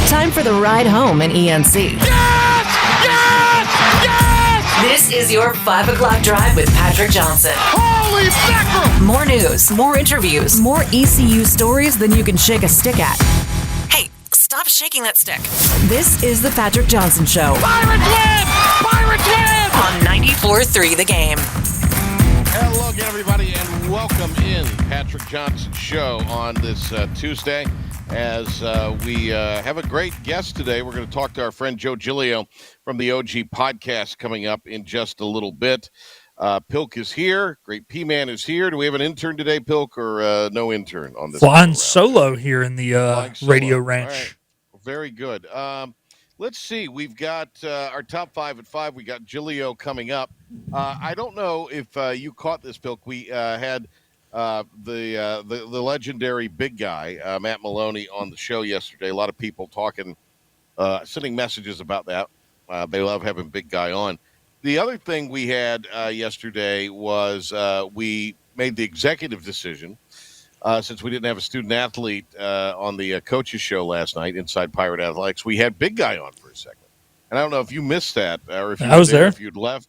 Time for the ride home in ENC. Yes! This is your 5 o'clock drive with Patrick Johnson. Holy mackerel! More news, more interviews, more ECU stories than you can shake a stick at. Hey, stop shaking that stick. This is the Patrick Johnson Show. Pirates win! Pirates win! On 94.3 The Game. Hello again, everybody, and welcome in Patrick Johnson Show on this Tuesday. As we have a great guest today, we're going to talk to our friend Joe Giglio from the OG podcast coming up in just a little bit. Pilk is here. Great P-Man is here. Do we have an intern today, Pilk, or no intern on this? Flying solo here in the Radio Ranch. Right. Very good. Let's see. We've got our top 5 at 5. We got Giglio coming up. I don't know if you caught this, Pilk. We had the legendary big guy, Matt Maloney, on the show yesterday. A lot of people talking, sending messages about that. They love having big guy on. The other thing we had yesterday was we made the executive decision, since we didn't have a student athlete on the coaches show last night, Inside Pirate Athletics, we had big guy on for a second. And I don't know if you missed that or if you I was there. if you'd left.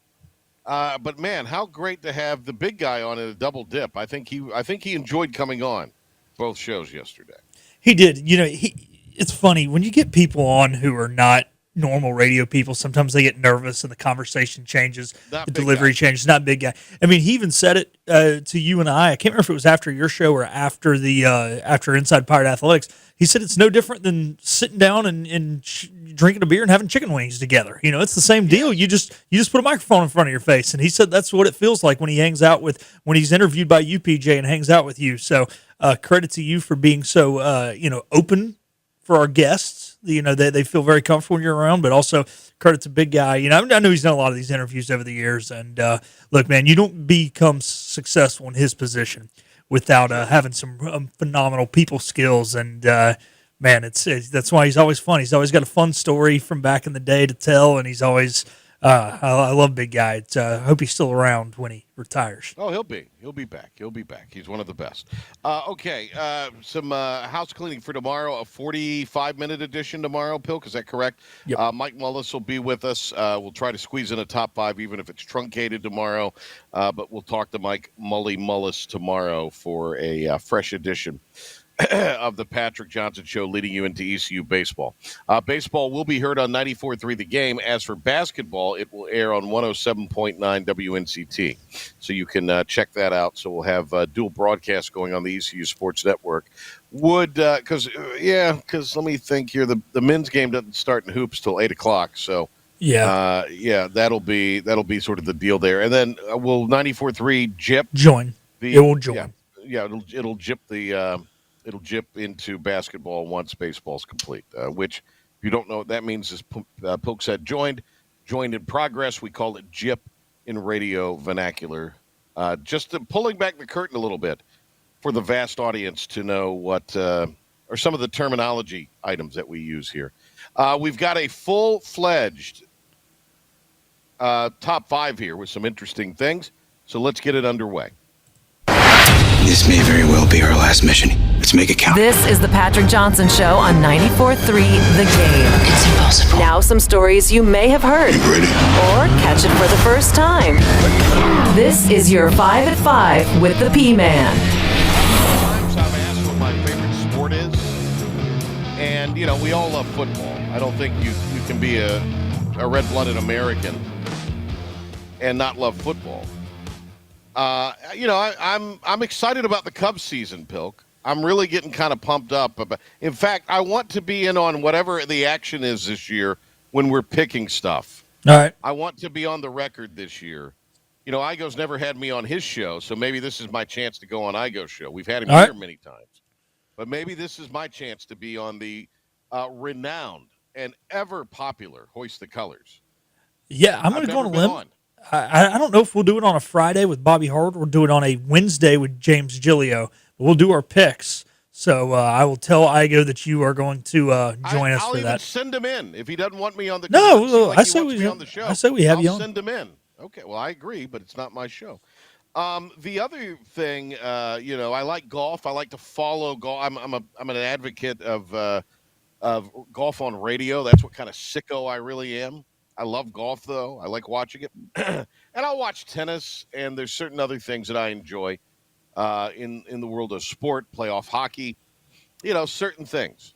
But man, how great to have the big guy on in a double dip. I think he enjoyed coming on both shows yesterday. He did. You know, it's funny when you get people on who are not normal radio people. Sometimes they get nervous and the conversation changes, the delivery changes. Not big guy. I mean, he even said it to you and I can't remember if it was after your show or after the after Inside Pirate Athletics. He said it's no different than sitting down and drinking a beer and having chicken wings together. You know, it's the same deal. You just put a microphone in front of your face, and he said that's what it feels like when when he's interviewed by you, PJ, and hangs out with you. So credit to you for being so open for our guests. You know, they feel very comfortable when you're around, but also credit to big guy. You know, I know he's done a lot of these interviews over the years, and look, man, you don't become successful in his position without having some phenomenal people skills. And man, that's why he's always fun. He's always got a fun story from back in the day to tell, and he's always I love big guy. I hope he's still around when he retires. Oh, he'll be back. He's one of the best. Okay, some house cleaning for tomorrow. A 45-minute edition tomorrow. Pilk, is that correct? Yep. Mike Mullis will be with us. We'll try to squeeze in a top 5, even if it's truncated tomorrow. But we'll talk to Mike Mullis tomorrow for a fresh edition of the Patrick Johnson Show, leading you into ECU baseball. Baseball will be heard on 94.3 The Game. As for basketball, it will air on 107.9 WNCT. So you can check that out. So we'll have dual broadcasts going on the ECU Sports Network. Because let me think here. The men's game doesn't start in hoops till 8 o'clock. So that'll be sort of the deal there. And then will 94.3 JIP join? It will join. Yeah, it'll JIP the. It'll jip into basketball once baseball's complete, which, if you don't know what that means, is Pilk said joined in progress. We call it jip in radio vernacular. Just pulling back the curtain a little bit for the vast audience to know what are some of the terminology items that we use here. We've got a full-fledged top 5 here with some interesting things, so let's get it underway. This may very well be our last mission. Let's make it count. This is the Patrick Johnson Show on 94.3 The Game. It's impossible. Now some stories you may have heard. You ready? Or catch it for the first time. This is your 5 at 5 with the P-Man. Sometimes I've asked what my favorite sport is. And, you know, we all love football. I don't think you can be a red-blooded American and not love football. I'm excited about the Cubs season, Pilk. I'm really getting kind of pumped up. In fact, I want to be in on whatever the action is this year when we're picking stuff. All right. I want to be on the record this year. You know, Igo's never had me on his show, so maybe this is my chance to go on Igo's show. We've had him here many times. But maybe this is my chance to be on the renowned and ever-popular Hoist the Colors. Yeah, I'm going to go on a limb. I don't know if we'll do it on a Friday with Bobby Hart or do it on a Wednesday with James Giglio. We'll do our picks. So I will tell Igo that you are going to join us for that. I'll even send him in if he doesn't want me on the. No, I say we have you on. Send him in. Okay, well I agree, but it's not my show. The other thing, I like golf. I like to follow golf. I'm an advocate of golf on radio. That's what kind of sicko I really am. I love golf though. I like watching it, and I'll watch tennis. And there's certain other things that I enjoy in the world of sport, playoff hockey. Certain things.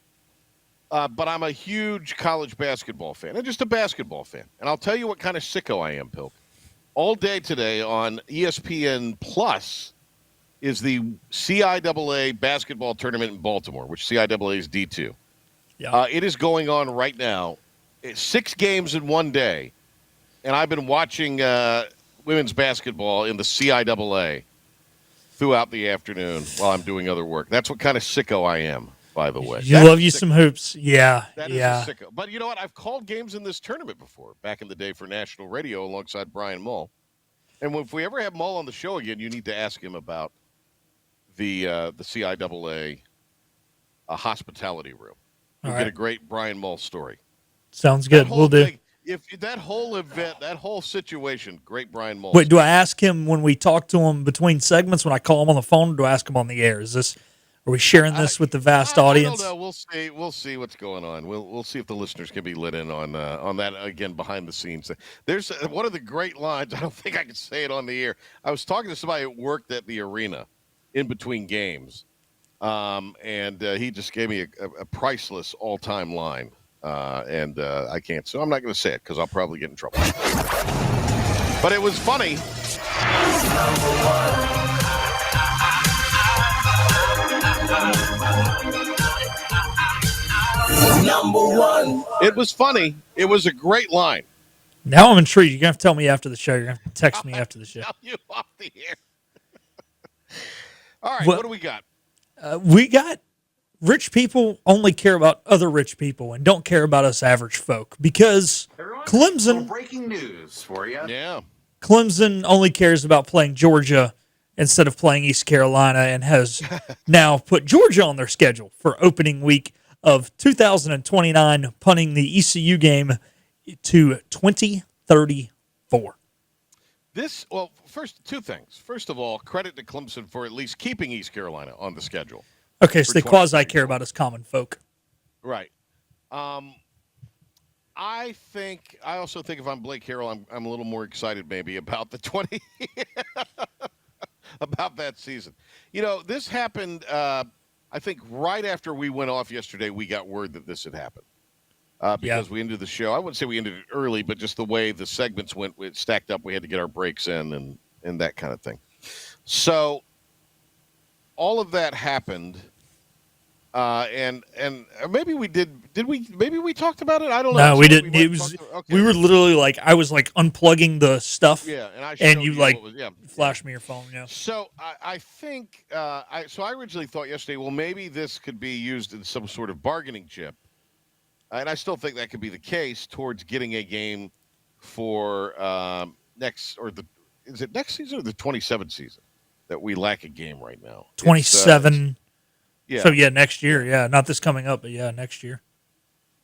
But I'm a huge college basketball fan, and just a basketball fan. And I'll tell you what kind of sicko I am, Pilk. All day today on ESPN Plus is the CIAA basketball tournament in Baltimore, which CIAA is D2. Yeah. It is going on right now. It's 6 games in one day, and I've been watching women's basketball in the CIAA throughout the afternoon while I'm doing other work. That's what kind of sicko I am, by the way. You love you some hoops. Yeah. That is a sicko. But you know what? I've called games in this tournament before, back in the day for national radio alongside Brian Mull. And if we ever have Mull on the show again, you need to ask him about the CIAA hospitality room. You'll get a great Brian Mull story. Sounds good. We'll do. If that whole event, that whole situation, great Brian Mull. Wait, do I ask him when we talk to him between segments, when I call him on the phone, or do I ask him on the air? Are we sharing this with the vast audience? I don't know. We'll see what's going on. We'll see if the listeners can be lit in on that again behind the scenes. There's one of the great lines. I don't think I can say it on the air. I was talking to somebody that worked at the arena in between games, and he just gave me a priceless all-time line, and I can't. So I'm not going to say it because I'll probably get in trouble. But it was funny. Number one. It was funny. It was a great line. Now I'm intrigued. You're going to have to tell me after the show. You're going to have to text me after the show. Tell you off the air. All right, what do we got? We got rich people only care about other rich people and don't care about us average folk because Clemson. Breaking news for you. Yeah. Clemson only cares about playing Georgia instead of playing East Carolina and has now put Georgia on their schedule for opening week of 2029, punting the ECU game to 2034. First, 2 things. First of all, credit to Clemson for at least keeping East Carolina on the schedule. Okay, so they quasi care about us common folk. Right. I also think if I'm Blake Harrell, I'm a little more excited maybe about the 20 about that season. This happened. I think right after we went off yesterday, we got word that this had happened. Because we ended the show. I wouldn't say we ended it early, but just the way the segments went, it stacked up. We had to get our breaks in and that kind of thing. So all of that happened. And maybe we did we? Maybe we talked about it. I don't know. No, we didn't. We were literally I was unplugging the stuff. Yeah, and you flashed me your phone. Yeah. So I think I originally thought yesterday, well, maybe this could be used in some sort of bargaining chip, and I still think that could be the case towards getting a game for is it next season or the 27th season that we lack a game right now? 27. Yeah. So, next year. Yeah, not this coming up, but next year.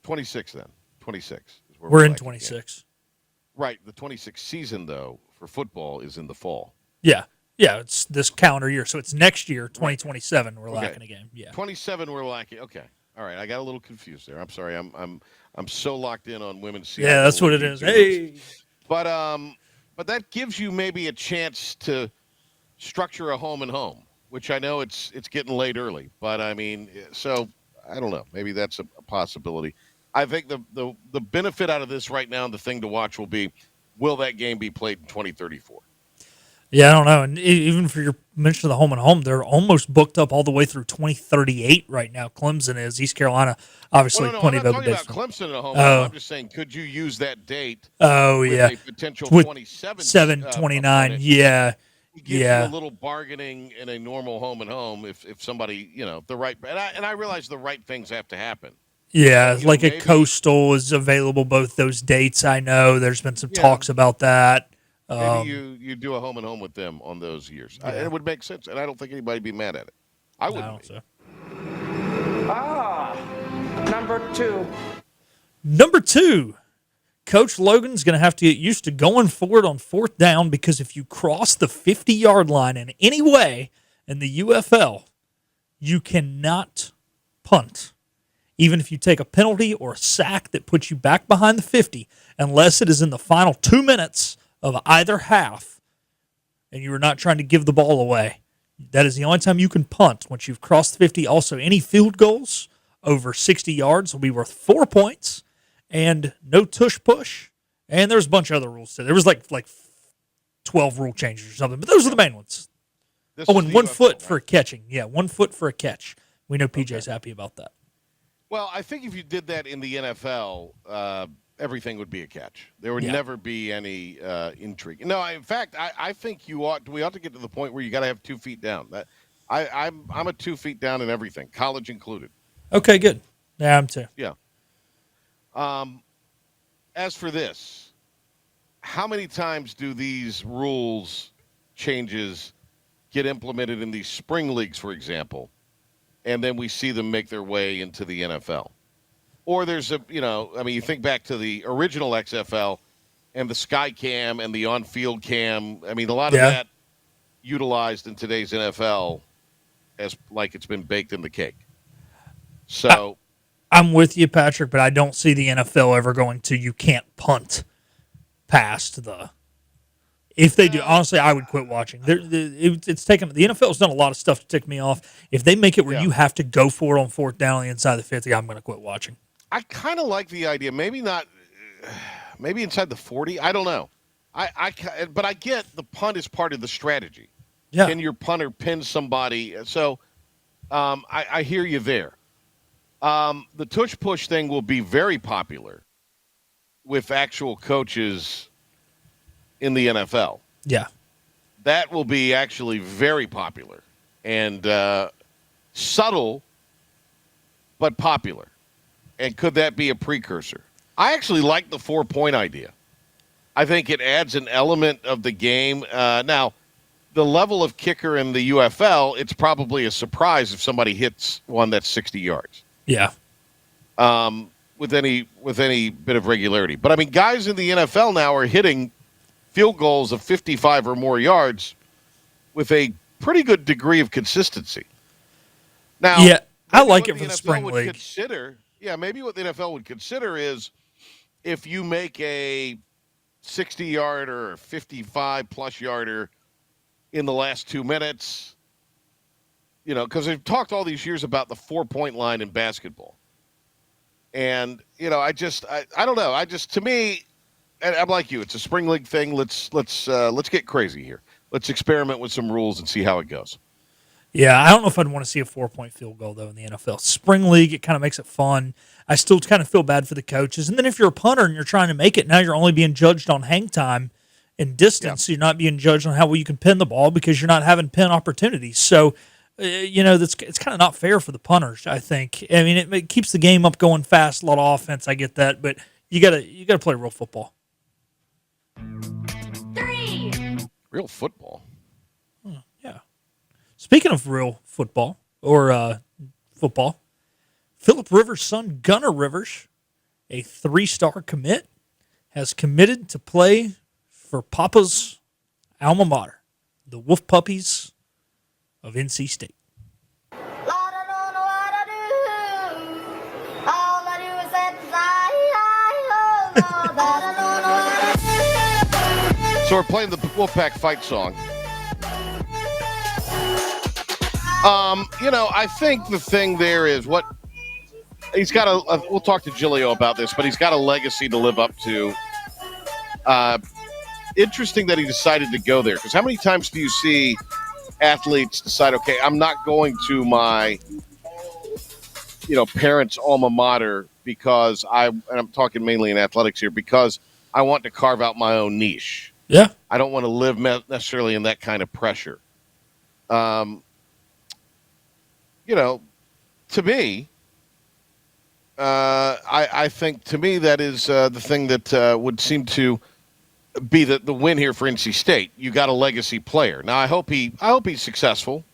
26 then. 26. We're in 26. Right. The 26th season, though, for football is in the fall. Yeah. Yeah, it's this calendar year. So it's next year, 2027, we're lacking a game. Yeah. 27, we're lacking. Okay. All right. I got a little confused there. I'm sorry. I'm so locked in on women's season. Yeah, that's what it is. Hey. But that gives you maybe a chance to structure a home and home, which I know it's getting late early, but I mean, so I don't know. Maybe that's a possibility. I think the benefit out of this right now and the thing to watch will that game be played in 2034? Yeah, I don't know. And even for your mention of the home and home, they're almost booked up all the way through 2038 right now. Clemson is. East Carolina, obviously, plenty of other dates. I'm not talking about Clemson and a home and home. I'm just saying, could you use that date? Oh, with yeah. a potential 27. 29, yeah. It gives you a little bargaining in a normal home and home if somebody, the right – and I realize the right things have to happen. Yeah, maybe a Coastal is available both those dates. I know there's been some talks about that. Maybe you do a home and home with them on those years. Yeah. It would make sense, and I don't think anybody'd be mad at it. I wouldn't. So. Number two. Number 2. Coach Logan's going to have to get used to going for it on fourth down, because if you cross the 50-yard line in any way in the UFL, you cannot punt. Even if you take a penalty or a sack that puts you back behind the 50, unless it is in the final 2 minutes of either half and you are not trying to give the ball away. That is the only time you can punt, once you've crossed 50. Also, any field goals over 60 yards will be worth 4 points, and no tush push. And there's a bunch of other rules too. There was like 12 rule changes or something, but those are the main ones. And 1 foot for catching. Yeah, 1 foot for a catch. We know PJ's happy about that. Well, I think if you did that in the NFL, everything would be a catch. There would never be any intrigue. No, in fact, I think we ought to get to the point where you got to have 2 feet down. I'm a 2 feet down in everything, college included. Okay, good. Yeah, I'm too. Yeah. As for this, how many times do these rules changes get implemented in these spring leagues, for example, and then we see them make their way into the NFL? Or there's you think back to the original XFL and the Sky Cam and the on-field cam. I mean, a lot of that utilized in today's NFL as like it's been baked in the cake. So I'm with you, Patrick, but I don't see the NFL ever going to you can't punt past the. If they do, honestly, I would quit watching. It's taken. The NFL's done a lot of stuff to tick me off. If they make it where you have to go for it on fourth down on the inside of the 50, I'm going to quit watching. I kind of like the idea. Maybe not. Maybe inside the 40. I don't know. But I get the punt is part of the strategy. Yeah. Can your punter pin somebody? So I hear you there. The tush push thing will be very popular with actual coaches in the NFL. Yeah. That will be actually very popular and subtle, but popular. And could that be a precursor? I actually like the 4-point idea. I think it adds an element of the game. Now, the level of kicker in the UFL, it's probably a surprise if somebody hits one that's 60 yards. Yeah. With any bit of regularity. But, I mean, guys in the NFL now are hitting field goals of 55 or more yards with a pretty good degree of consistency. Now, yeah, I like it for the spring league. Maybe what the NFL would consider is if you make a 60-yarder or 55-plus yarder in the last 2 minutes, because they've talked all these years about the 4-point line in basketball. And, I don't know. To me, and I'm like you, it's a spring league thing. Let's get crazy here. Let's experiment with some rules and see how it goes. Yeah, I don't know if I'd want to see a 4-point field goal, though, in the NFL. Spring league, it kind of makes it fun. I still kind of feel bad for the coaches. And then if you're a punter and you're trying to make it, now you're only being judged on hang time and distance. Yeah. You're not being judged on how well you can pin the ball because you're not having pin opportunities. So, it's kind of not fair for the punters, I think. I mean, it keeps the game up going fast, a lot of offense, I get that. But you gotta play real football. 3. Real football? Yeah. Speaking of real football, football, Phillip Rivers' son, Gunnar Rivers, a 3-star commit, has committed to play for Papa's alma mater, the Wolf Puppies of NC State. So we're playing the Wolfpack fight song. I think the thing there is what he's got we'll talk to Giglio about this, but he's got a legacy to live up to. Interesting that he decided to go there, because how many times do you see athletes decide, okay, I'm not going to my, parents' alma mater because and I'm talking mainly in athletics here, because I want to carve out my own niche. Yeah. I don't want to live necessarily in that kind of pressure. To me, I think to me that is the thing that would seem to be the win here for NC State. You got a legacy player. Now I hope he's successful.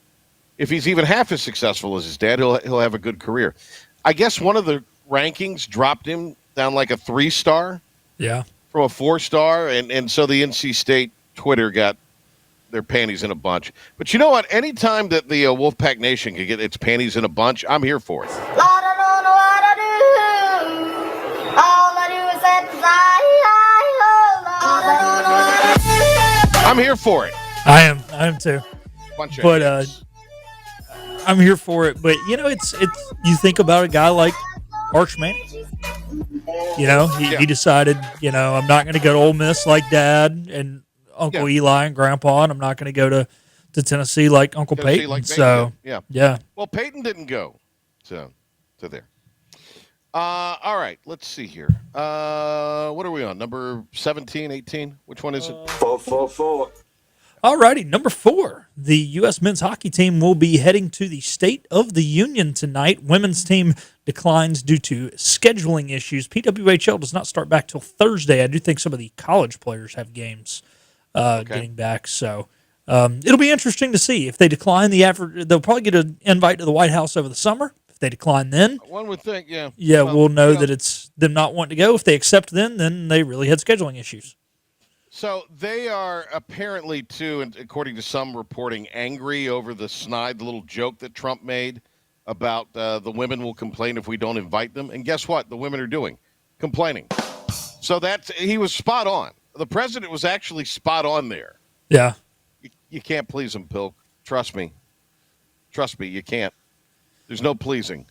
If he's even half as successful as his dad, he'll have a good career. I guess one of the rankings dropped him down like a 3-star. Yeah. from a 4-star, and so the NC State Twitter got their panties in a bunch. But you know what? Anytime that the Wolfpack Nation can get its panties in a bunch, I'm here for it. I'm here for it. I am too. Bunch of But hits. I'm here for it. But it's you think about a guy like Arch Manning. He decided, I'm not going to go to Ole Miss like Dad and Uncle Eli and Grandpa, and I'm not going to go to Tennessee like Uncle Peyton. Like so did. yeah. Well, Peyton didn't go to there. All right, let's see here. What are we on? Number 17, 18? Which one is it? 4. All righty, number 4. The U.S. men's hockey team will be heading to the State of the Union tonight. Women's team declines due to scheduling issues. PWHL does not start back till Thursday. I do think some of the college players have games getting back. So it'll be interesting to see. If they decline they'll probably get an invite to the White House over the summer. If they decline then, one would think, yeah. Yeah, we'll know that it's them not wanting to go. If they accept then they really had scheduling issues. So they are apparently, too, and according to some reporting, angry over the snide little joke that Trump made about the women will complain if we don't invite them. And guess what? The women are doing? Complaining. So he was spot on. The president was actually spot on there. Yeah. You can't please him, Pilk. Trust me. You can't. There's no pleasing.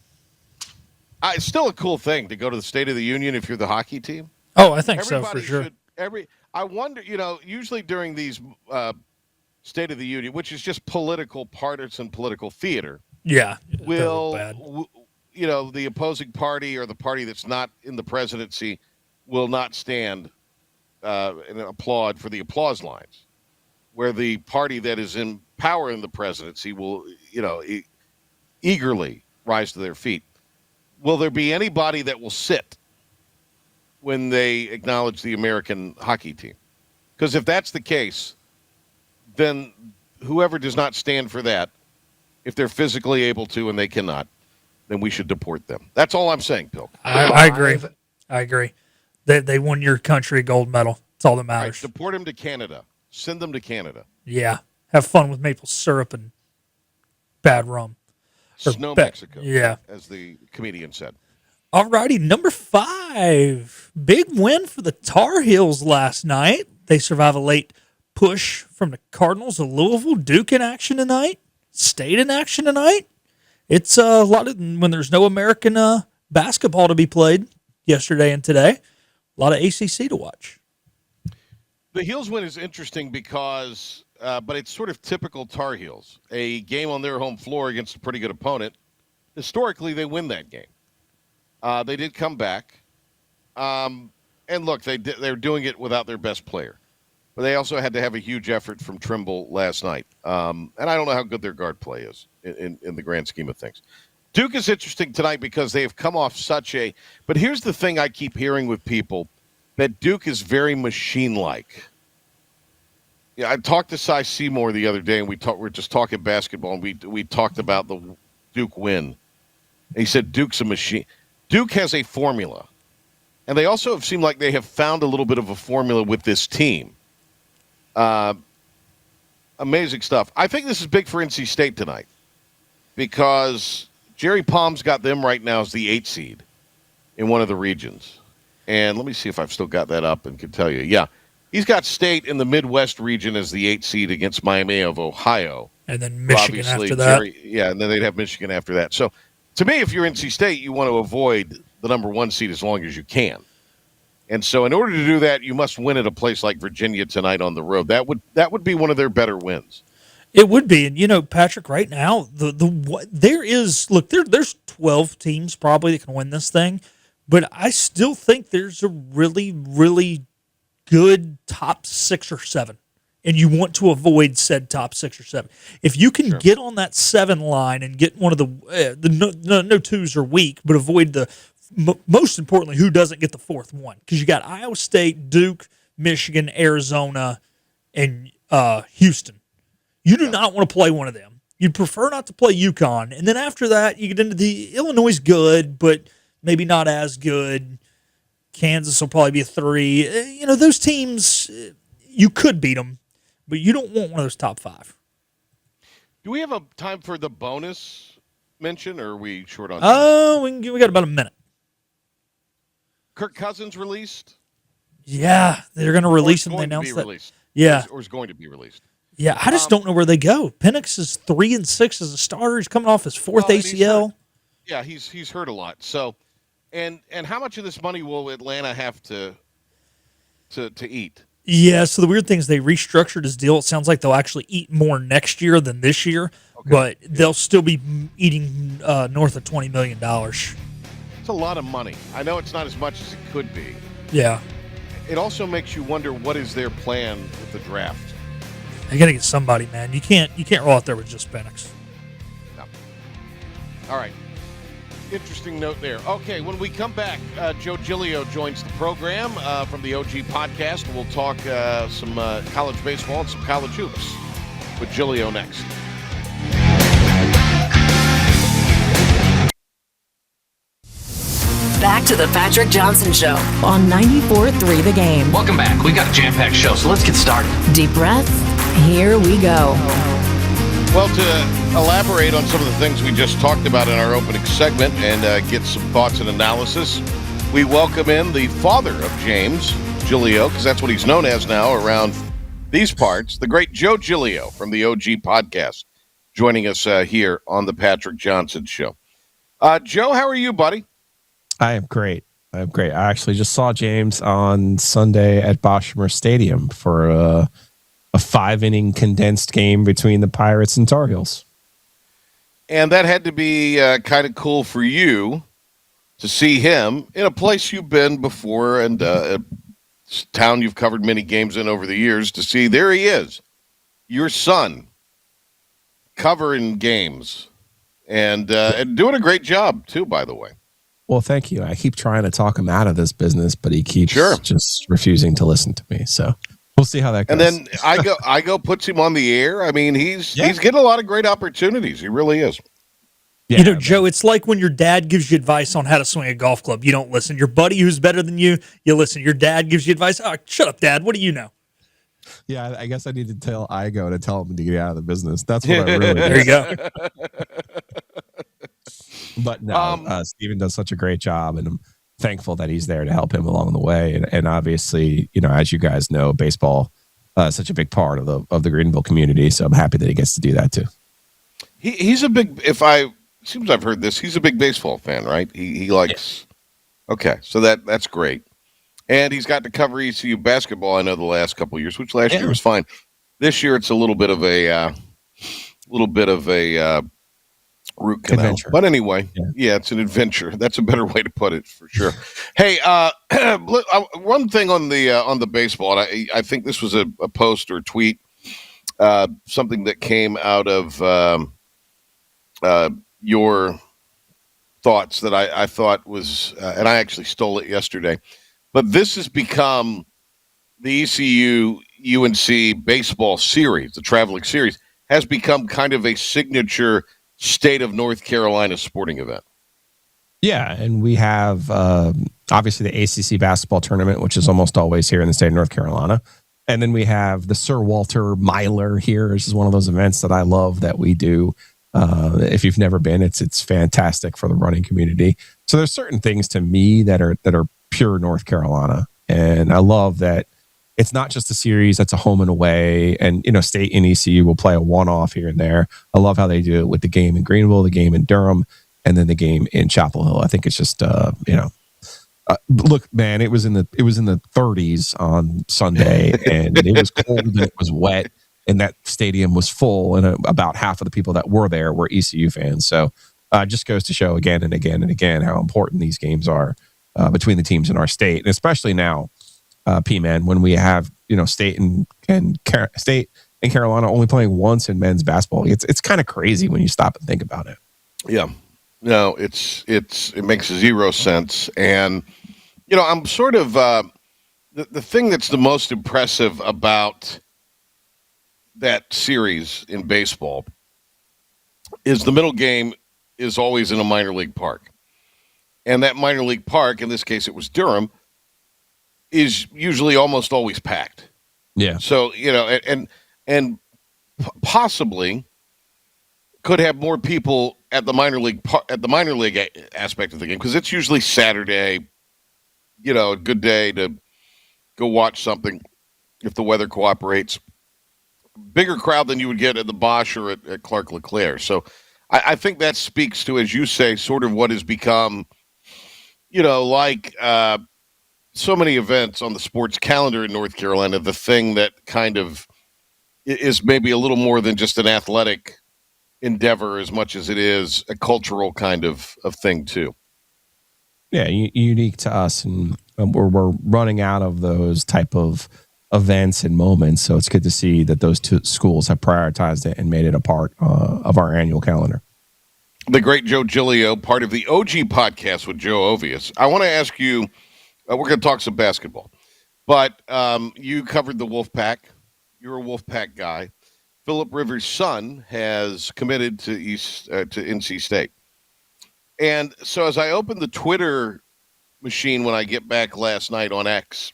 It's still a cool thing to go to the State of the Union if you're the hockey team. Oh, I think so, for sure. I wonder, usually during these State of the Union, which is just partisan political theater. Yeah. The opposing party or the party that's not in the presidency will not stand and applaud for the applause lines, where the party that is in power in the presidency will, eagerly rise to their feet. Will there be anybody that will sit when they acknowledge the American hockey team? Because if that's the case, then whoever does not stand for that, if they're physically able to and they cannot, then we should deport them. That's all I'm saying, Bill. I agree. They won your country a gold medal. That's all that matters. Right, deport them to Canada. Send them to Canada. Yeah. Have fun with maple syrup and bad rum. Snow Mexico, yeah, as the comedian said. All righty, number 5. Big win for the Tar Heels last night. They survive a late push from the Cardinals of Louisville. Duke in action tonight. State in action tonight. It's a lot of when there's no American basketball to be played yesterday and today. A lot of ACC to watch. The Heels win is interesting because, but it's sort of typical Tar Heels. A game on their home floor against a pretty good opponent. Historically, they win that game. They did come back. And look, they're doing it without their best player. But they also had to have a huge effort from Trimble last night. And I don't know how good their guard play is in the grand scheme of things. Duke is interesting tonight because they have come off but here's the thing I keep hearing with people, that Duke is very machine-like. Yeah, I talked to Cy Seymour the other day, and we were just talking basketball, and we talked about the Duke win. And he said Duke's a machine. Duke has a formula. And they also have seemed like they have found a little bit of a formula with this team. Amazing stuff. I think this is big for NC State tonight because Jerry Palm's got them right now as the 8 seed in one of the regions. And let me see if I've still got that up and can tell you. Yeah, he's got State in the Midwest region as the 8 seed against Miami of Ohio. And then Michigan after that. And then they'd have Michigan after that. So to me, if you're NC State, you want to avoid the number 1 seed as long as you can. And so in order to do that, you must win at a place like Virginia tonight on the road. That would be one of their better wins. It would be. And, Patrick, right now, there's 12 teams probably that can win this thing. But I still think there's a really, really good top 6 or 7. And you want to avoid said top 6 or 7. If you can get on that 7 line and get one of no 2s are weak, but avoid most importantly, who doesn't get the 4th one? Because you got Iowa State, Duke, Michigan, Arizona, and Houston. You do not want to play one of them. You'd prefer not to play UConn. And then after that, you get into the Illinois is good, but maybe not as good. Kansas will probably be a 3. Those teams, you could beat them, but you don't want one of those top 5. Do we have a time for the bonus mention, or are we short on time? Oh, we got about a minute. Kirk Cousins released? Yeah, they're going to release him. They announced that. Released. Yeah. Or is going to be released. Yeah, I just don't know where they go. Penix is 3-6 as a starter. He's coming off his 4th ACL. He's hurt a lot. So, and how much of this money will Atlanta have to eat? Yeah, so the weird thing is they restructured his deal. It sounds like they'll actually eat more next year than this year, but they'll still be eating north of $20 million. It's a lot of money. I know it's not as much as it could be. Yeah. It also makes you wonder, what is their plan with the draft? You got to get somebody, man. You can't roll out there with just Penix. No. All right. Interesting note there. Okay, when we come back, Joe Giglio joins the program from the OG podcast. We'll talk some college baseball and some college hoops with Giglio next. Back to the Patrick Johnson Show on 94.3 The Game. Welcome back. We got a jam-packed show, so let's get started. Deep breath. Here we go. Well, to elaborate on some of the things we just talked about in our opening segment and get some thoughts and analysis, we welcome in the father of James, Giglio, because that's what he's known as now around these parts, the great Joe Giglio from the OG podcast, joining us here on the Patrick Johnson Show. Joe, how are you, buddy? I am great. I actually just saw James on Sunday at Boshamer Stadium for a 5-inning condensed game between the Pirates and Tar Heels. And that had to be kind of cool for you to see him in a place you've been before and a town you've covered many games in over the years, to see there he is, your son, covering games and doing a great job, too, by the way. Well, thank you. I keep trying to talk him out of this business, but he keeps just refusing to listen to me. So we'll see how that goes. And then I go puts him on the air. I mean, he's getting a lot of great opportunities. He really is. Yeah, Joe, it's like when your dad gives you advice on how to swing a golf club. You don't listen. Your buddy who's better than you listen. Your dad gives you advice. Oh, shut up, Dad. What do you know? Yeah, I guess I need to tell Igo to tell him to get out of the business. That's what I really There you go. But no, Steven does such a great job, and I'm thankful that he's there to help him along the way. And obviously, as you guys know, baseball is such a big part of the Greenville community. So I'm happy that he gets to do that too. He's a big. Seems I've heard this. He's a big baseball fan, right? He likes. Yeah. Okay, so that's great. And he's got to cover ECU basketball. I know the last couple of years, which last year was fine. This year, it's a little bit of a root canal. Adventure. But anyway, it's an adventure. That's a better way to put it, for sure. Hey, one thing on the baseball, and I think this was a post or tweet, something that came out of your thoughts that I thought was, and I actually stole it yesterday, but this has become the ECU UNC baseball series, the traveling series, has become kind of a signature state of North Carolina sporting event. Yeah, and we have obviously the ACC basketball tournament, which is almost always here in the state of North Carolina. And then we have the Sir Walter Myler here. This is one of those events that I love that we do. If you've never been, it's fantastic for the running community. So there's certain things to me that are pure North Carolina. And I love that it's not just a series that's a home and away, and State and ECU will play a one-off here and there. I love how they do it with the game in Greenville, the game in Durham, and then the game in Chapel Hill. I think it's just look, man, it was in the 30s on Sunday, and it was cold and it was wet, and that stadium was full, and about half of the people that were there were ECU fans. So it just goes to show again and again and again how important these games are between the teams in our state, and especially now. P-Man, when we have State and Carolina only playing once in men's basketball, it's kind of crazy when you stop and think about it. Yeah, no, it makes zero sense, and I'm sort of the thing that's the most impressive about that series in baseball is the middle game is always in a minor league park, and that minor league park, in this case, it was Durham, is usually almost always packed. Yeah. So, and possibly could have more people at the minor league aspect of the game, because it's usually Saturday, a good day to go watch something if the weather cooperates. Bigger crowd than you would get at the Bosch or at Clark LeClaire. So I think that speaks to, as you say, sort of what has become, like so many events on the sports calendar in North Carolina, the thing that kind of is maybe a little more than just an athletic endeavor as much as it is a cultural kind of thing too. Yeah, unique to us, and we're running out of those type of events and moments. So it's good to see that those two schools have prioritized it and made it a part of our annual calendar. The great Joe Giglio, part of the OG podcast with Joe Ovius. I want to ask you, we're going to talk some basketball, but you covered the Wolfpack. You're a Wolfpack guy. Philip Rivers' son has committed to NC State. And so as I opened the Twitter machine when I get back last night on X,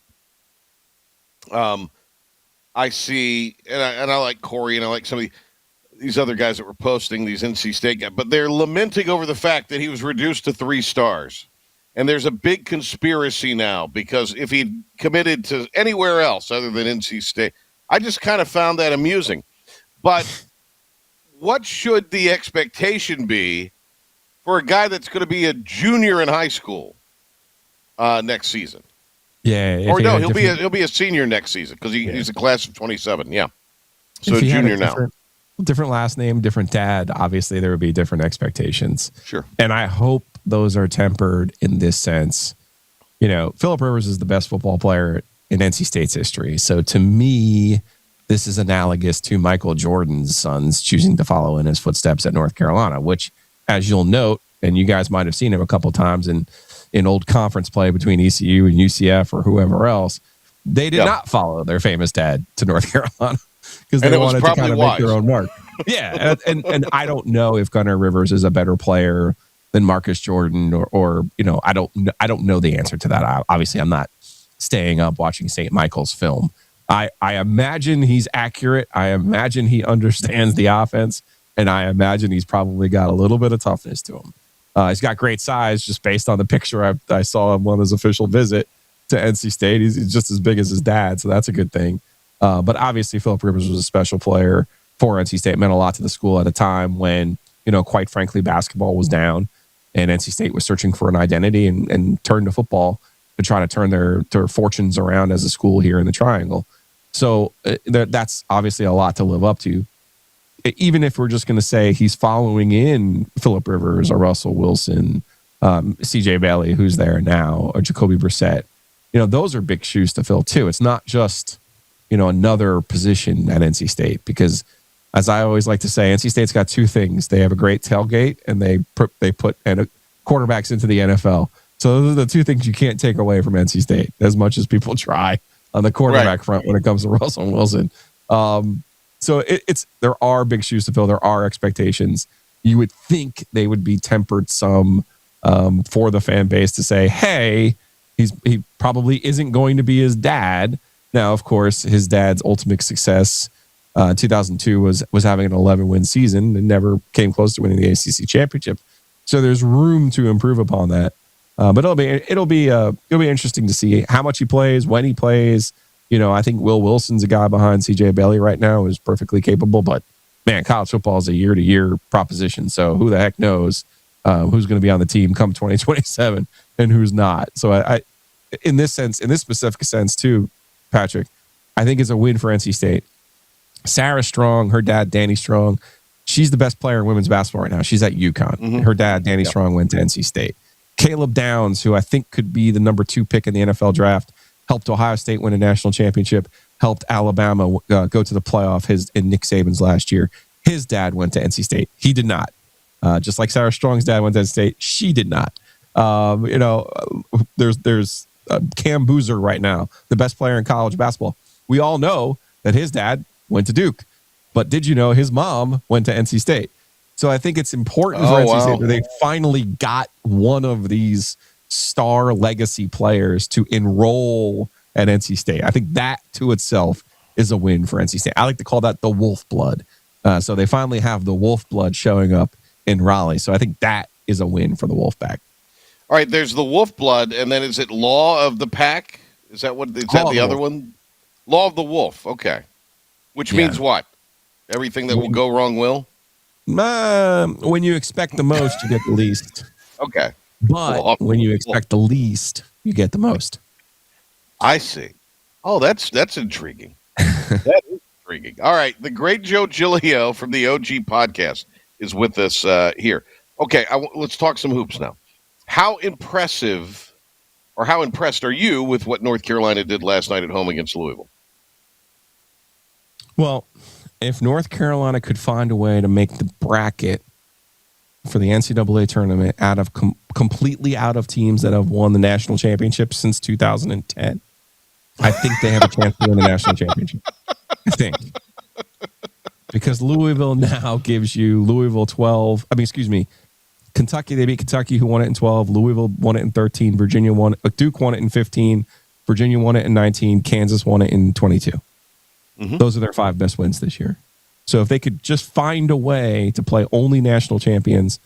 I see, and I like Corey, and I like some of these other guys that were posting, these NC State guys, but they're lamenting over the fact that he was reduced to 3 stars. And there's a big conspiracy now, because if he committed to anywhere else other than NC State, I just kind of found that amusing. But what should the expectation be for a guy that's going to be a junior in high school next season? Yeah. Or no, he'll be a senior next season, because he's a class of 27. Yeah. So a junior now. Different last name, different dad. Obviously, there would be different expectations. Sure. And I hope those are tempered in this sense. Philip Rivers is the best football player in NC State's history. So to me, this is analogous to Michael Jordan's sons choosing to follow in his footsteps at North Carolina, which, as you'll note, and you guys might have seen him a couple times in old conference play between ECU and UCF or whoever else, they did not follow their famous dad to North Carolina because they wanted to kind of make their own mark. Yeah, and I don't know if Gunnar Rivers is a better player than Marcus Jordan, or I don't know the answer to that. Obviously, I'm not staying up watching St. Michael's film. I imagine he's accurate. I imagine he understands the offense, and I imagine he's probably got a little bit of toughness to him. He's got great size, just based on the picture I saw him on his official visit to NC State. He's just as big as his dad, so that's a good thing. But obviously, Philip Rivers was a special player for NC State. Meant a lot to the school at a time when, quite frankly, basketball was down, and NC State was searching for an identity and turned to football to try to turn their fortunes around as a school here in the Triangle. So that's obviously a lot to live up to. Even if we're just going to say he's following in Philip Rivers or Russell Wilson, CJ Bailey, who's there now, or Jacoby Brissett, those are big shoes to fill too. It's not just, another position at NC State, because, as I always like to say, NC State's got 2 things. They have a great tailgate, and they put quarterbacks into the NFL. So those are the 2 things you can't take away from NC State, as much as people try on the quarterback front when it comes to Russell Wilson. So there are big shoes to fill. There are expectations. You would think they would be tempered some for the fan base to say, hey, he probably isn't going to be his dad. Now, of course, his dad's ultimate success 2002 was having an 11-win season and never came close to winning the ACC championship. So there's room to improve upon that. But it'll be interesting to see how much he plays, when he plays. I think Will Wilson's a guy behind CJ Bailey right now who's perfectly capable. But man, college football is a year-to-year proposition. So who the heck knows who's going to be on the team come 2027 and who's not. So I in this specific sense too, Patrick, I think it's a win for NC State. Sarah Strong, her dad, Danny Strong, she's the best player in women's basketball right now. She's at UConn. Mm-hmm. Her dad, Danny Strong, went to NC State. Caleb Downs, who I think could be the number 2 pick in the NFL draft, helped Ohio State win a national championship, helped Alabama go to the playoff in Nick Saban's last year. His dad went to NC State. He did not. Just like Sarah Strong's dad went to NC State, she did not. There's Cam Boozer right now, the best player in college basketball. We all know that his dad went to Duke. But did you know his mom went to NC State? So I think it's important for NC State that they finally got one of these star legacy players to enroll at NC State. I think that to itself is a win for NC State. I like to call that the wolf blood. So they finally have the wolf blood showing up in Raleigh. So I think that is a win for the Wolfpack. All right, there's the wolf blood, and then is it law of the pack? Is that the other one? Law of the wolf. Okay. Which means what? Everything that will go wrong will? When you expect the most, you get the least. Okay. But when you expect the least, you get the most. I see. Oh, that's intriguing. That is intriguing. All right. The great Joe Giglio from the OG podcast is with us here. Okay. Let's talk some hoops now. How impressive or how impressed are you with what North Carolina did last night at home against Louisville? Well, if North Carolina could find a way to make the bracket for the NCAA tournament out of completely out of teams that have won the national championship since 2010, I think they have a chance to win the national championship. I think. Because Louisville now gives you Kentucky, they beat Kentucky, who won it in 12. Louisville won it in 13. Duke won it in 15. Virginia won it in 19. Kansas won it in 22. Mm-hmm. Those are their 5 best wins this year. So if they could just find a way to play only national champions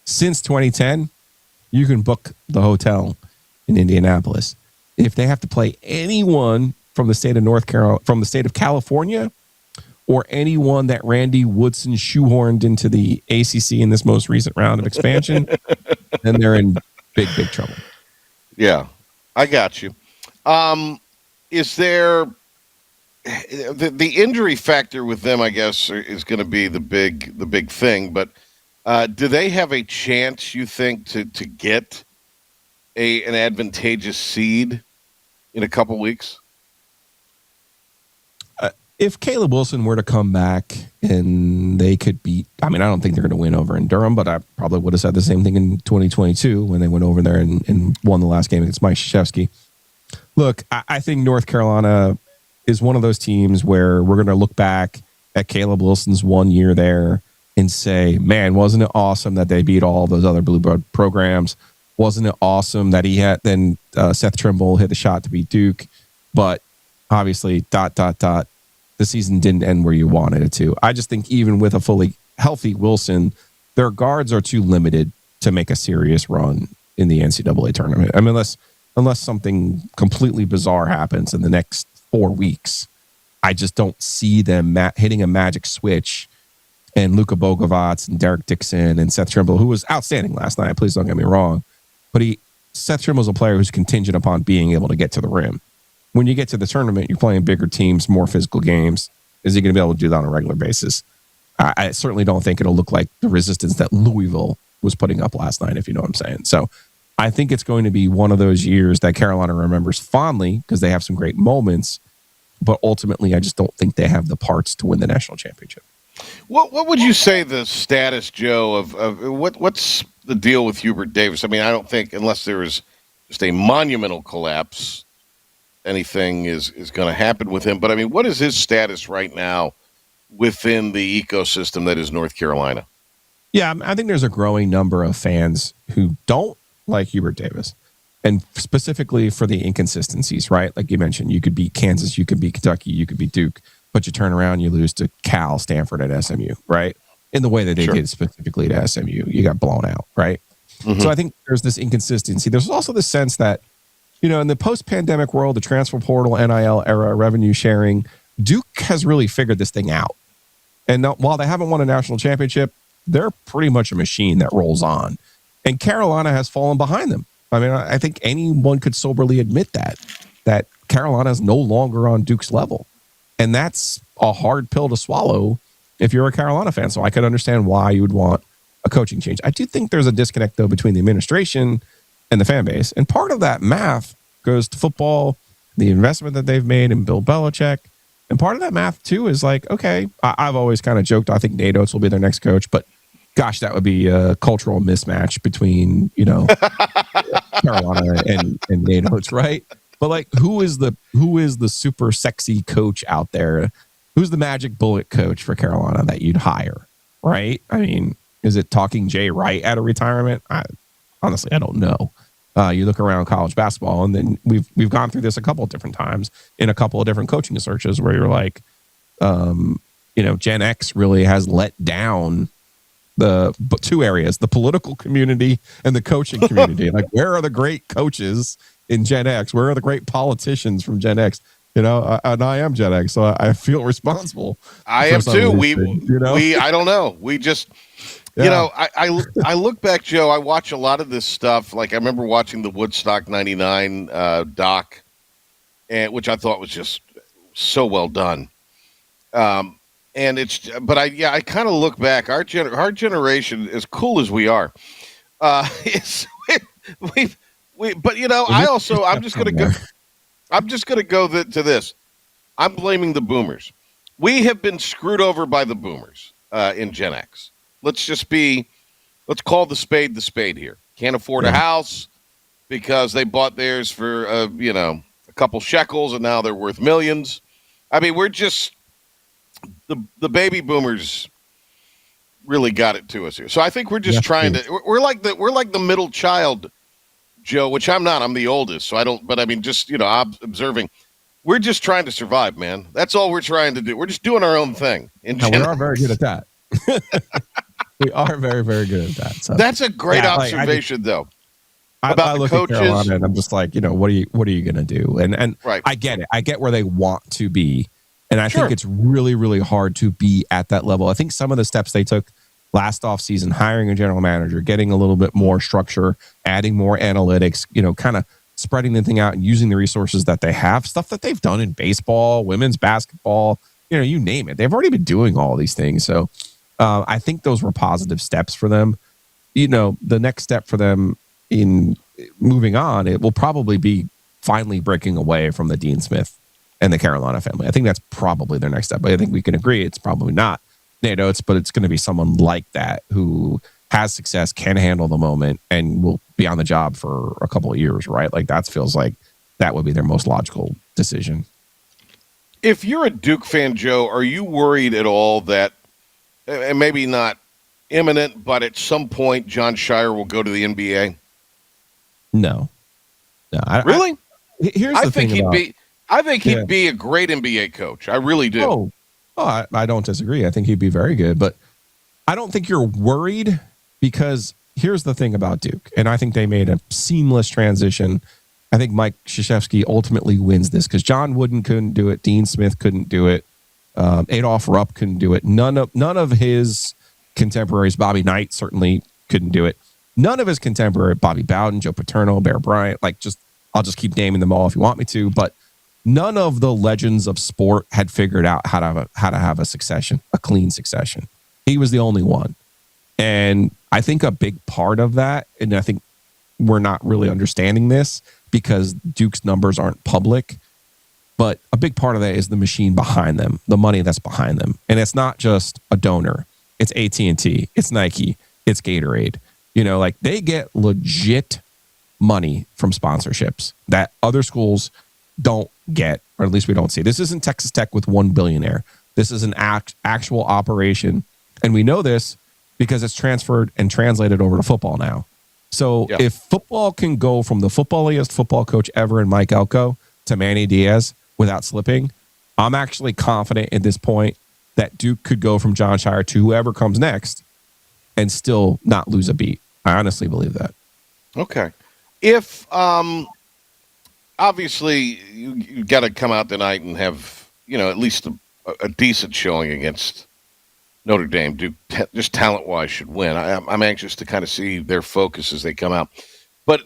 since 2010, you can book the hotel in Indianapolis. If they have to play anyone from the state of North Carolina, from the state of California, or anyone that Randy Woodson shoehorned into the ACC in this most recent round of expansion, then they're in big, big trouble. Yeah, I got you. Is there the injury factor with them? I guess is going to be the big thing. But do they have a chance, you think, to get an advantageous seed in a couple weeks? If Caleb Wilson were to come back and they could beat, I don't think they're going to win over in Durham, but I probably would have said the same thing in 2022 when they went over there and won the last game against Mike Krzyzewski. Look, I think North Carolina is one of those teams where we're going to look back at Caleb Wilson's 1 year there and say, man, wasn't it awesome that they beat all those other Blue Blood programs? Wasn't it awesome that he had then Seth Trimble hit the shot to beat Duke? But obviously, the season didn't end where you wanted it to. I just think even with a fully healthy Wilson, their guards are too limited to make a serious run in the NCAA tournament. Unless something completely bizarre happens in the next 4 weeks, I just don't see them hitting a magic switch. And Luka Bogovac and Derek Dixon and Seth Trimble, who was outstanding last night, please don't get me wrong, but Seth Trimble's a player who's contingent upon being able to get to the rim. When you get to the tournament, you're playing bigger teams, more physical games. Is he going to be able to do that on a regular basis? I certainly don't think it'll look like the resistance that Louisville was putting up last night, if you know what I'm saying. So I think it's going to be one of those years that Carolina remembers fondly because they have some great moments, but ultimately I just don't think they have the parts to win the national championship. What would you say the status, Joe, of what's the deal with Hubert Davis? I don't think unless there is just a monumental collapse, anything is going to happen with him. But what is his status right now within the ecosystem that is North Carolina? Yeah, I think there's a growing number of fans who don't like Hubert Davis, and specifically for the inconsistencies, right? Like you mentioned, you could beat Kansas, you could beat Kentucky, you could beat Duke, but you turn around, you lose to Cal, Stanford, and SMU, right? In the way that they did specifically to SMU, you got blown out, right? Mm-hmm. So I think there's this inconsistency. There's also the sense that, in the post-pandemic world, the transfer portal, NIL era, revenue sharing, Duke has really figured this thing out. And while they haven't won a national championship, they're pretty much a machine that rolls on. And Carolina has fallen behind them. I think anyone could soberly admit that Carolina is no longer on Duke's level. And that's a hard pill to swallow if you're a Carolina fan. So I could understand why you would want a coaching change. I do think there's a disconnect, though, between the administration and the fan base. And part of that math goes to football, the investment that they've made in Bill Belichick. And part of that math, too, is like, okay, I've always kind of joked, I think Nate Oates will be their next coach, but gosh, that would be a cultural mismatch between, Carolina and Nate Oates, right? But like, who is the super sexy coach out there? Who's the magic bullet coach for Carolina that you'd hire, right? Is it Talking Jay Wright out of retirement? Honestly, I don't know. You look around college basketball, and then we've gone through this a couple of different times in a couple of different coaching searches where you're like, Gen X really has let down the two areas, the political community and the coaching community. Like, where are the great coaches in Gen X? Where are the great politicians from Gen X? And I am Gen X, so I feel responsible. I am too. I don't know. We just, I look back, Joe. I watch a lot of this stuff. Like, I remember watching the Woodstock '99 doc, which I thought was just so well done. I kind of look back. Our generation, as cool as we are, I'm just gonna go to this. I'm blaming the boomers. We have been screwed over by the boomers in Gen X. Let's call the spade here. Can't afford a house because they bought theirs for a couple shekels and now they're worth millions. I mean, we're just the baby boomers really got it to us here. So I think we're just trying to. We're like the middle child, Joe, which I'm not. I'm the oldest, so I don't. But I mean, just observing. We're just trying to survive, man. That's all we're trying to do. We're just doing our own thing. We are very good at that. We are very, very good at that. So that's a great observation, though. About I the look coaches, at Carolina and I'm just like, what are you going to do? And right. I get it. I get where they want to be, and I think it's really, really hard to be at that level. I think some of the steps they took last offseason, hiring a general manager, getting a little bit more structure, adding more analytics, kind of spreading the thing out and using the resources that they have, stuff that they've done in baseball, women's basketball, you name it. They've already been doing all these things. So I think those were positive steps for them. The next step for them in moving on, it will probably be finally breaking away from the Dean Smith and the Carolina family. I think that's probably their next step. But I think we can agree it's probably not NATO, but it's going to be someone like that who has success, can handle the moment, and will be on the job for a couple of years, right? Like, that feels like that would be their most logical decision. If you're a Duke fan, Joe, are you worried at all that, and maybe not imminent, but at some point John Shire will go to the NBA? No. Really? Here's the thing I think he'd be a great NBA coach. I really do. I don't disagree. I think he'd be very good, but I don't think you're worried, because here's the thing about Duke, and I think they made a seamless transition. I think Mike Krzyzewski ultimately wins this because John Wooden couldn't do it. Dean Smith couldn't do it. Adolph Rupp couldn't do it. None of his contemporaries, Bobby Knight certainly couldn't do it. None of his contemporaries, Bobby Bowden, Joe Paterno, Bear Bryant, I'll just keep naming them all if you want me to, but none of the legends of sport had figured out how to have a succession, a clean succession. He was the only one. And I think a big part of that, and I think we're not really understanding this because Duke's numbers aren't public, but a big part of that is the machine behind them, the money that's behind them. And it's not just a donor. It's AT&T, it's Nike, it's Gatorade. They get legit money from sponsorships that other schools don't get, or at least we don't see. This isn't Texas Tech with one billionaire. This is an actual operation. And we know this because it's transferred and translated over to football now. So if football can go from the footballiest football coach ever in Mike Elko to Manny Diaz without slipping, I'm actually confident at this point that Duke could go from John Shire to whoever comes next and still not lose a beat. I honestly believe that. Okay. If obviously you got to come out tonight and have at least a decent showing against Notre Dame. Duke, just talent-wise, should win. I'm anxious to kind of see their focus as they come out. But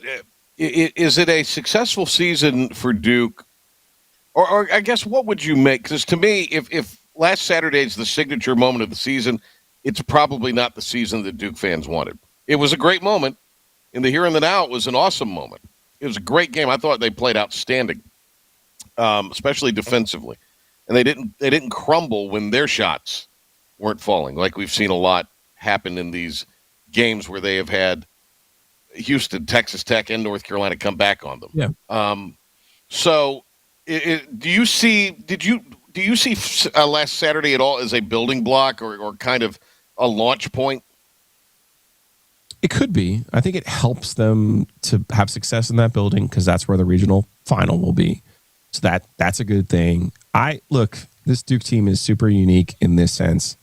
is it a successful season for Duke? Or I guess what would you make? Because to me, if last Saturday is the signature moment of the season, it's probably not the season that Duke fans wanted. It was a great moment. In the here and the now, it was an awesome moment. It was a great game. I thought they played outstanding, especially defensively. And they didn't crumble when their shots weren't falling, like we've seen a lot happen in these games where they have had Houston, Texas Tech, and North Carolina come back on them. Yeah. So, do you see last Saturday at all as a building block or kind of a launch point? It could be. I think it helps them to have success in that building because that's where the regional final will be. So that's a good thing. This Duke team is super unique in this sense.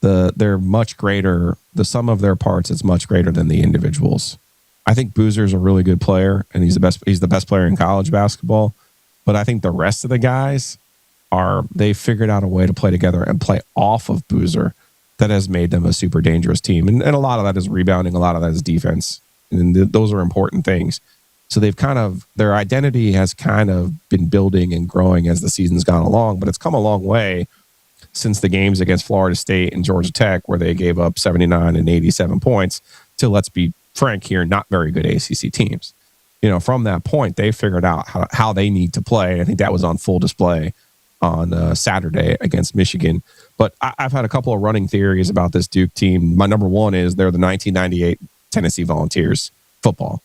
They're much greater. The sum of their parts is much greater than the individuals. I think Boozer's a really good player, and he's the best player in college basketball. But I think the rest of the guys they figured out a way to play together and play off of Boozer that has made them a super dangerous team. And a lot of that is rebounding, a lot of that is defense. And those are important things. So their identity has kind of been building and growing as the season's gone along, but it's come a long way since the games against Florida State and Georgia Tech, where they gave up 79 and 87 points to, let's be frank here, not very good ACC teams. From that point, they figured out how they need to play. I think that was on full display on Saturday against Michigan. But I've had a couple of running theories about this Duke team. My number one is they're the 1998 Tennessee Volunteers football.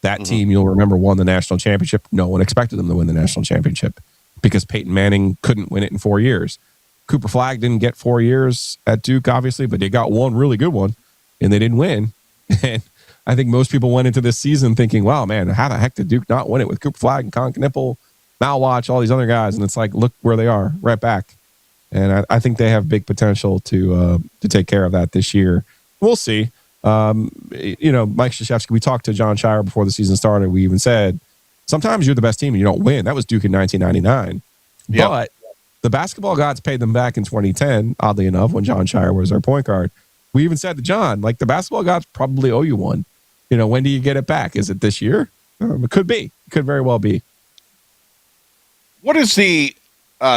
That team, you'll remember, won the national championship. No one expected them to win the national championship because Peyton Manning couldn't win it in 4 years. Cooper Flagg didn't get 4 years at Duke, obviously, but they got one really good one, and they didn't win. And I think most people went into this season thinking, wow, man, how the heck did Duke not win it with Cooper Flagg and Con Knippel, Malwatch, all these other guys? And it's like, look where they are, right back. And I think they have big potential to take care of that this year. We'll see. Mike Krzyzewski, we talked to John Shire before the season started. We even said, sometimes you're the best team and you don't win. That was Duke in 1999. Yep. But the basketball gods paid them back in 2010, oddly enough, when John Shire was their point guard. We even said to John, the basketball gods probably owe you one. When do you get it back? Is it this year? It could be. It could very well be. What is the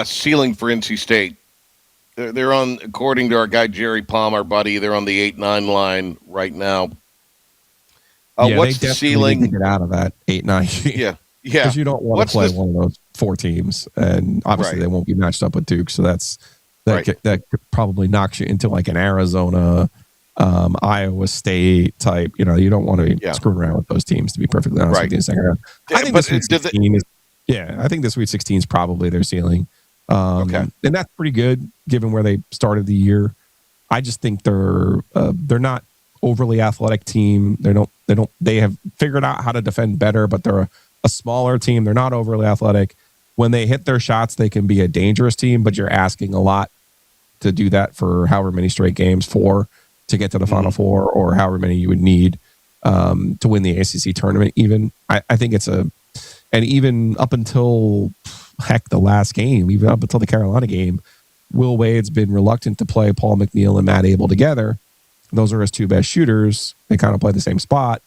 ceiling for NC State? They're on, according to our guy Jerry Palm, our buddy, they're on the 8-9 line right now. What's the ceiling? Need to get out of that 8-9. Yeah. Because you don't want to play one of those 4 teams, and obviously they won't be matched up with Duke. So that probably knocks you into an Arizona, Iowa State type. You don't want to be screwing around with those teams, to be perfectly honest with you. I think the Sweet 16 is probably their ceiling. And that's pretty good given where they started the year. I just think they're not overly athletic team. They have figured out how to defend better, but they're a smaller team. They're not overly athletic. When they hit their shots, they can be a dangerous team, but you're asking a lot to do that for however many straight games, 4 to get to the Final Four, or however many you would need to win the ACC tournament. Even I think and even up until the last game, even up until the Carolina game, Will Wade's been reluctant to play Paul McNeil and Matt Abel together. Those are his 2 best shooters. They kind of play the same spot.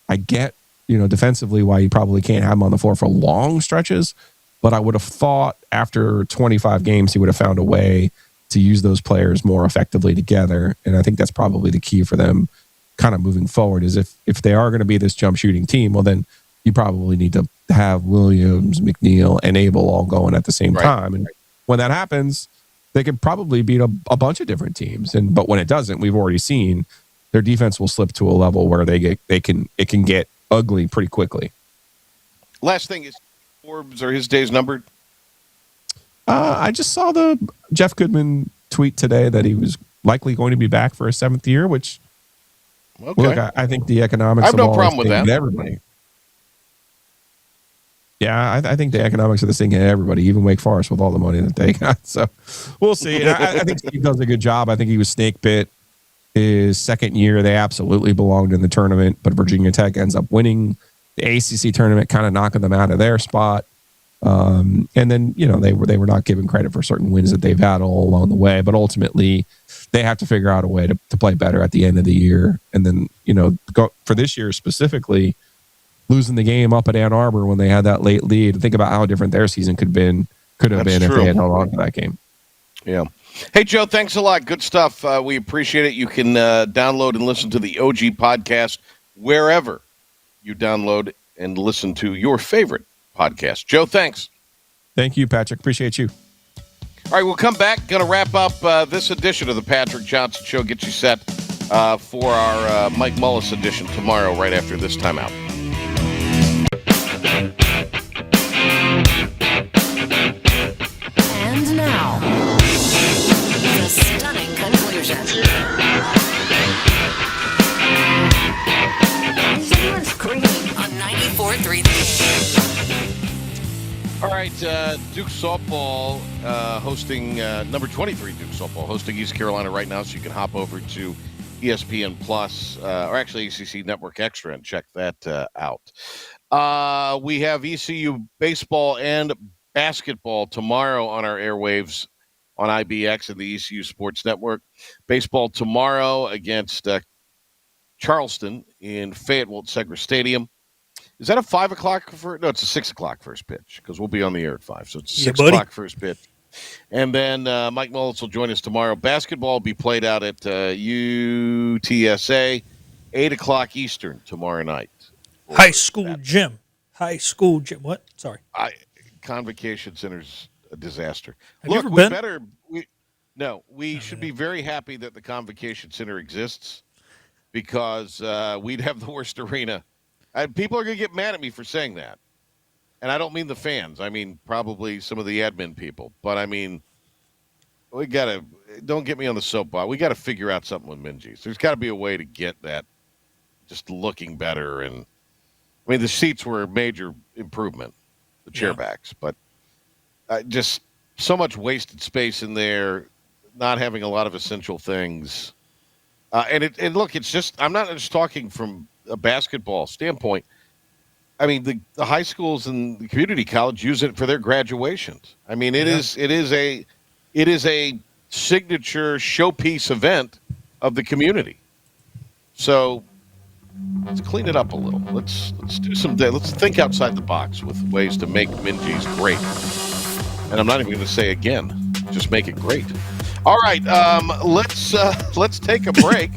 I get, defensively why you probably can't have him on the floor for long stretches, but I would have thought after 25 games, he would have found a way to use those players more effectively together. And I think that's probably the key for them kind of moving forward, is if they are going to be this jump shooting team, well, then you probably need to have Williams, McNeil, and Abel all going at the same time. And when that happens, they could probably beat a bunch of different teams. But when it doesn't, we've already seen their defense will slip to a level where it can get ugly pretty quickly. Last thing is, Forbes, are his days numbered? I just saw the Jeff Goodman tweet today that he was likely going to be back for a 7th year, which look, I think the economics. I have no problem with that. Everybody. Yeah, I think the economics of this thing hit everybody, even Wake Forest, with all the money that they got. So we'll see. I think Steve does a good job. I think he was snake bit his 2nd year. They absolutely belonged in the tournament, but Virginia Tech ends up winning the ACC tournament, kind of knocking them out of their spot. And then, they were not given credit for certain wins that they've had all along the way, but ultimately they have to figure out a way to play better at the end of the year. And then, go for this year specifically, losing the game up at Ann Arbor when they had that late lead. Think about how different their season could have been if they had held on to that game. Yeah. Hey, Joe, thanks a lot. Good stuff. We appreciate it. You can download and listen to the OG podcast wherever you download and listen to your favorite podcast. Joe, thanks. Thank you, Patrick. Appreciate you. All right, we'll come back. Going to wrap up this edition of the Patrick Johnson Show. Get you set for our Mike Mullis edition tomorrow, right after this timeout. And now, the stunning conclusion. 104.3. All right, Duke softball hosting number 23 Duke softball hosting East Carolina right now, so you can hop over to ESPN Plus or actually ACC Network Extra and check that out. We have ECU baseball and basketball tomorrow on our airwaves on IBX and the ECU Sports Network. Baseball tomorrow against Charleston in Fayetteville at Segra Stadium. Is that a 5 o'clock? No, it's a 6 o'clock first pitch because we'll be on the air at 5. So it's a 6 o'clock first pitch. And then Mike Mullis will join us tomorrow. Basketball will be played out at UTSA, 8 o'clock Eastern tomorrow night. High school gym. What? Sorry. Convocation Center's a disaster. Have you Look, ever we been? we should be very happy that the Convocation Center exists because we'd have the worst arena. People are going to get mad at me for saying that. And I don't mean the fans. I mean probably some of the admin people. But, I mean, we got to – don't get me on the soapbox. We got to figure out something with Minji's. There's got to be a way to get that just looking better. And, I mean, the seats were a major improvement, the chairbacks. But just so much wasted space in there, not having a lot of essential things. And look, it's just – I'm not just talking from a basketball standpoint. I mean, the high schools and the community college use it for their graduations. I mean, it is a signature showpiece event of the community. So let's clean it up a little. Let's do let's think outside the box with ways to make Minji's great. And I'm not even going to say again, just make it great. All right, let's take a break.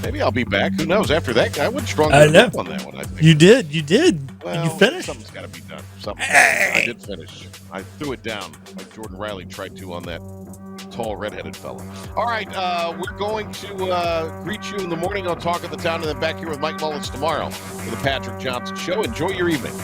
Maybe I'll be back. Who knows? After that guy, I went strong on that one. I think You did. Well, you finished. Something's got to be done. I did finish. I threw it down like Jordan Riley tried to on that tall redheaded fella. All right, we're going to greet you in the morning on Talk of the Town, and then back here with Mike Mullins tomorrow for the Patrick Johnson Show. Enjoy your evening.